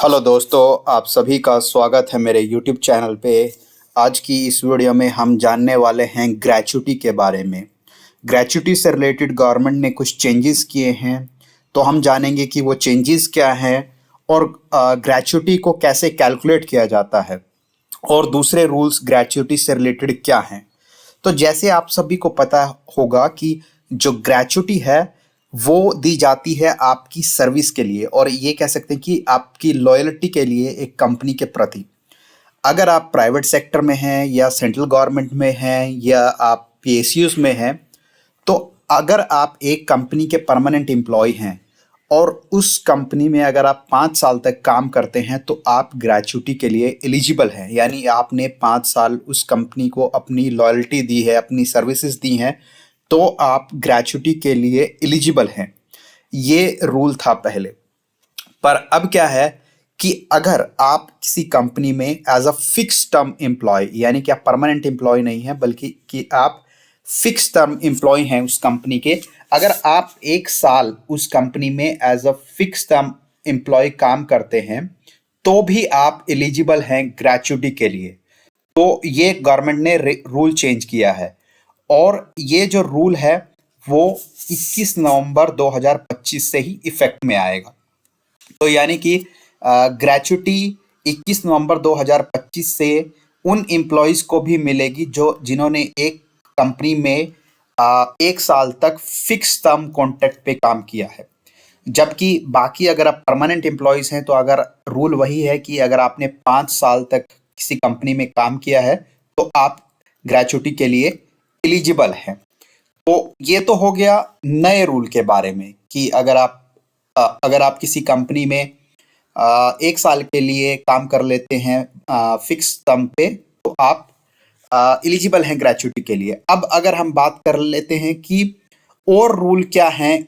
Hello दोस्तों, आप सभी का स्वागत है मेरे यूट्यूब चैनल पे। आज की इस वीडियो में हम जानने वाले हैं ग्रेच्युटी के बारे में। ग्रेच्युटी से रिलेटेड गवर्नमेंट ने कुछ चेंजेस किए हैं, तो हम जानेंगे कि वो चेंजेस क्या हैं और ग्रेच्युटी को कैसे कैलकुलेट किया जाता है और दूसरे रूल्स ग्रेच्युटी से रिलेटेड क्या हैं। तो जैसे आप सभी को पता होगा कि जो ग्रेच्युटी है वो दी जाती है आपकी सर्विस के लिए, और ये कह सकते हैं कि आपकी लॉयल्टी के लिए एक कंपनी के प्रति। अगर आप प्राइवेट सेक्टर में हैं या सेंट्रल गवर्नमेंट में हैं या आप पीएसयूज में हैं, तो अगर आप एक कंपनी के परमानेंट एम्प्लॉय हैं और उस कंपनी में अगर आप 5 साल तक काम करते हैं तो आप ग्रेच्युटी के लिए एलिजिबल हैं। यानी आपने 5 साल उस कंपनी को अपनी लॉयल्टी दी है, अपनी सर्विसेज दी हैं, तो आप ग्रेच्युटी के लिए एलिजिबल हैं। ये रूल था पहले। पर अब क्या है कि अगर आप किसी कंपनी में as a fix term employ, यानी कि आप परमानेंट एम्प्लॉय नहीं है बल्कि कि आप फिक्स टर्म एम्प्लॉय हैं उस कंपनी के, अगर आप 1 साल उस कंपनी में as a fix term employ काम करते हैं तो भी आप एलिजिबल हैं ग्रेच्युटी के लिए। तो ये गवर्नमेंट ने रूल चेंज किया है, और ये जो रूल है वो 21 नवंबर 2025 से ही इफेक्ट में आएगा। तो यानी कि ग्रेच्युटी 21 नवंबर 2025 से उन एम्प्लॉयज को भी मिलेगी जो जिन्होंने एक कंपनी में 1 साल तक फिक्स टर्म कॉन्ट्रैक्ट पे काम किया है। जबकि बाकी अगर आप परमानेंट एम्प्लॉयज हैं तो अगर रूल वही है कि अगर आपने 5 साल तक किसी कंपनी में काम किया है तो आप ग्रेच्युटी के लिए एलिजिबल हैं। तो ये तो हो गया नए रूल के बारे में कि अगर आप किसी कंपनी में 1 साल के लिए काम कर लेते हैं फिक्स टर्म पे, तो आप एलिजिबल हैं ग्रेच्युटी के लिए। अब अगर हम बात कर लेते हैं कि और रूल क्या हैं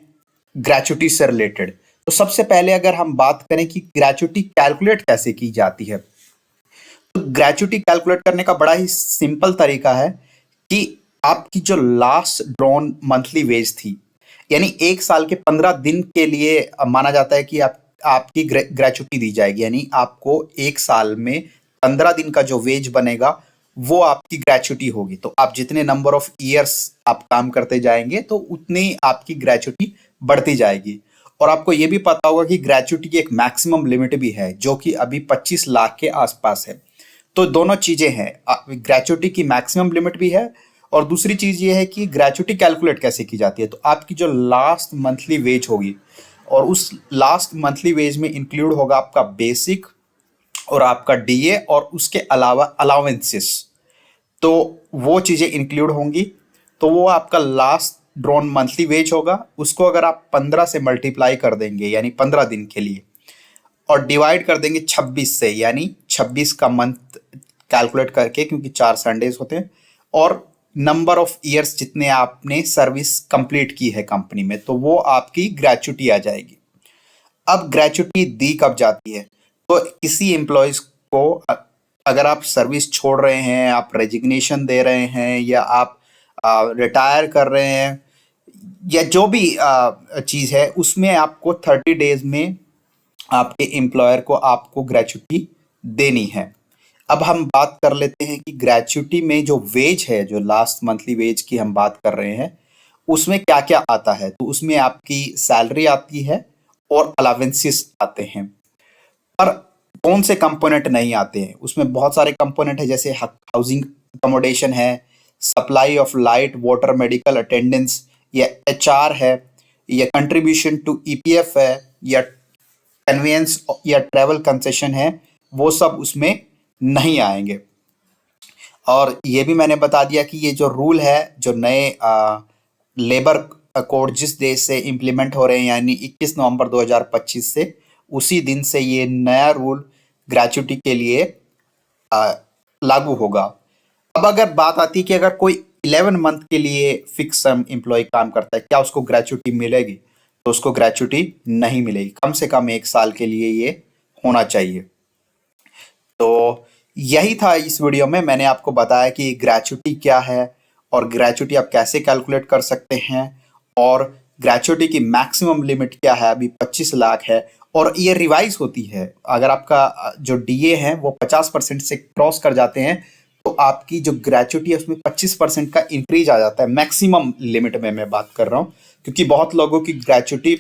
ग्रेच्युटी से रिलेटेड, तो सबसे पहले अगर हम बात करें कि ग्रेच्युटी कैलकुलेट कैसे की जाती है, तो ग्रेच्युटी कैलकुलेट करने का बड़ा ही सिंपल तरीका है कि आपकी जो लास्ट ड्रॉन मंथली वेज थी, यानी 1 साल के 15 दिन के लिए माना जाता है कि आपकी ग्रेच्युटी दी जाएगी। यानी आपको 1 साल में 15 दिन का जो वेज बनेगा वो आपकी ग्रेच्युटी होगी। तो आप जितने नंबर ऑफ ईयर्स आप काम करते जाएंगे तो उतनी आपकी ग्रेच्युटी बढ़ती जाएगी। और आपको ये भी पता होगा कि ग्रेच्युटी की एक मैक्सिमम लिमिट भी है जो कि अभी 25 लाख के आसपास है। तो दोनों चीजें हैं, ग्रेच्युटी की मैक्सिमम लिमिट भी है, और दूसरी चीज ये है कि ग्रेच्युटी कैलकुलेट कैसे की जाती है। तो आपकी जो लास्ट मंथली वेज होगी, और उस लास्ट मंथली वेज में इंक्लूड होगा आपका बेसिक और आपका डीए और उसके अलावा अलाउंसेस, तो वो चीजें इंक्लूड होंगी। तो वो आपका लास्ट ड्रॉन मंथली वेज होगा। उसको अगर आप 15 से मल्टीप्लाई कर देंगे यानी 15 दिन के लिए, और डिवाइड कर देंगे 26 से, यानी 26 का मंथ कैलकुलेट करके, क्योंकि 4 संडेज होते हैं, और नंबर ऑफ ईयर्स जितने आपने सर्विस कंप्लीट की है कंपनी में, तो वो आपकी ग्रेच्युटी आ जाएगी। अब ग्रेच्युटी दी कब जाती है, तो किसी एम्प्लॉयज को अगर आप सर्विस छोड़ रहे हैं, आप रेजिग्नेशन दे रहे हैं, या आप रिटायर कर रहे हैं, या जो भी चीज़ है, उसमें आपको 30 डेज में आपके एम्प्लॉयर को आपको ग्रेच्युटी देनी है। अब हम बात कर लेते हैं कि ग्रेच्युटी में जो वेज है, जो लास्ट मंथली वेज की हम बात कर रहे हैं, उसमें क्या क्या आता है। तो उसमें आपकी सैलरी आती है और अलावेंसेस आते हैं। पर कौन से कंपोनेंट नहीं आते हैं, उसमें बहुत सारे कंपोनेंट है, जैसे हाउसिंग अकोमोडेशन है, supply of light water medical attendance, या एचआर है, या कंट्रीब्यूशन टू ईपीएफ है, या कन्वेंस या ट्रैवल कंसेशन है, वो सब उसमें नहीं आएंगे। और ये भी मैंने बता दिया कि ये जो रूल है, जो नए लेबर कोड जिस देश से इम्प्लीमेंट हो रहे हैं, यानी 21 नवंबर 2025 से, उसी दिन से ये नया रूल ग्रेच्युटी के लिए लागू होगा। अब अगर बात आती है कि अगर कोई 11 मंथ के लिए फिक्स टर्म एम्प्लॉय काम करता है, क्या उसको ग्रेच्युटी मिलेगी, तो उसको ग्रेच्युटी नहीं मिलेगी। कम से कम 1 साल के लिए ये होना चाहिए। तो यही था इस वीडियो में, मैंने आपको बताया कि ग्रेच्युटी क्या है और ग्रेच्युटी आप कैसे कैलकुलेट कर सकते हैं, और ग्रेच्युटी की मैक्सिमम लिमिट क्या है, अभी 25 लाख है, और ये रिवाइज होती है। अगर आपका जो डीए है वो 50% से क्रॉस कर जाते हैं तो आपकी जो ग्रेच्युटी है उसमें 25% का इंक्रीज आ जाता है, मैक्सिमम लिमिट में मैं बात कर रहा हूँ, क्योंकि बहुत लोगों की ग्रेच्युटी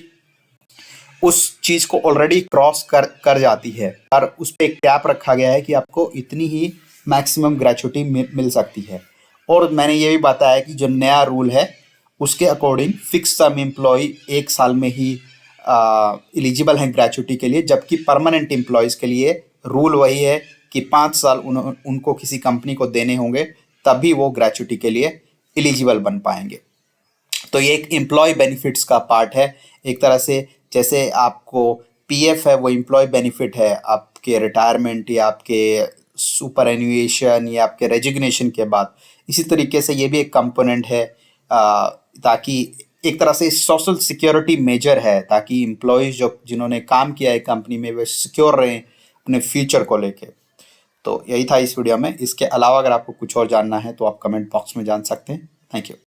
उस चीज को ऑलरेडी क्रॉस कर जाती है, और उस पर एक कैप रखा गया है कि आपको इतनी ही मैक्सिमम ग्रेच्युटी मिल सकती है। और मैंने ये भी बताया कि जो नया रूल है उसके अकॉर्डिंग फिक्स टर्म एम्प्लॉय 1 साल में ही एलिजिबल हैं ग्रेच्युटी के लिए, जबकि परमानेंट एम्प्लॉयज़ के लिए रूल वही है कि 5 साल उनको किसी कंपनी को देने होंगे, तभी वो ग्रेच्युटी के लिए एलिजिबल बन पाएंगे। तो ये एक एम्प्लॉय बेनिफिट्स का पार्ट है एक तरह से। जैसे आपको पीएफ है वो एम्प्लॉय बेनिफिट है आपके रिटायरमेंट या आपके सुपर एन्युएशन या आपके रेजिग्नेशन के बाद, इसी तरीके से ये भी एक कंपोनेंट है ताकि एक तरह से सोशल सिक्योरिटी मेजर है, ताकि एम्प्लॉयज़ जो जिन्होंने काम किया है कंपनी में वे सिक्योर रहें अपने फ्यूचर को लेके। तो यही था इस वीडियो में। इसके अलावा अगर आपको कुछ और जानना है तो आप कमेंट बॉक्स में जान सकते हैं। Thank you.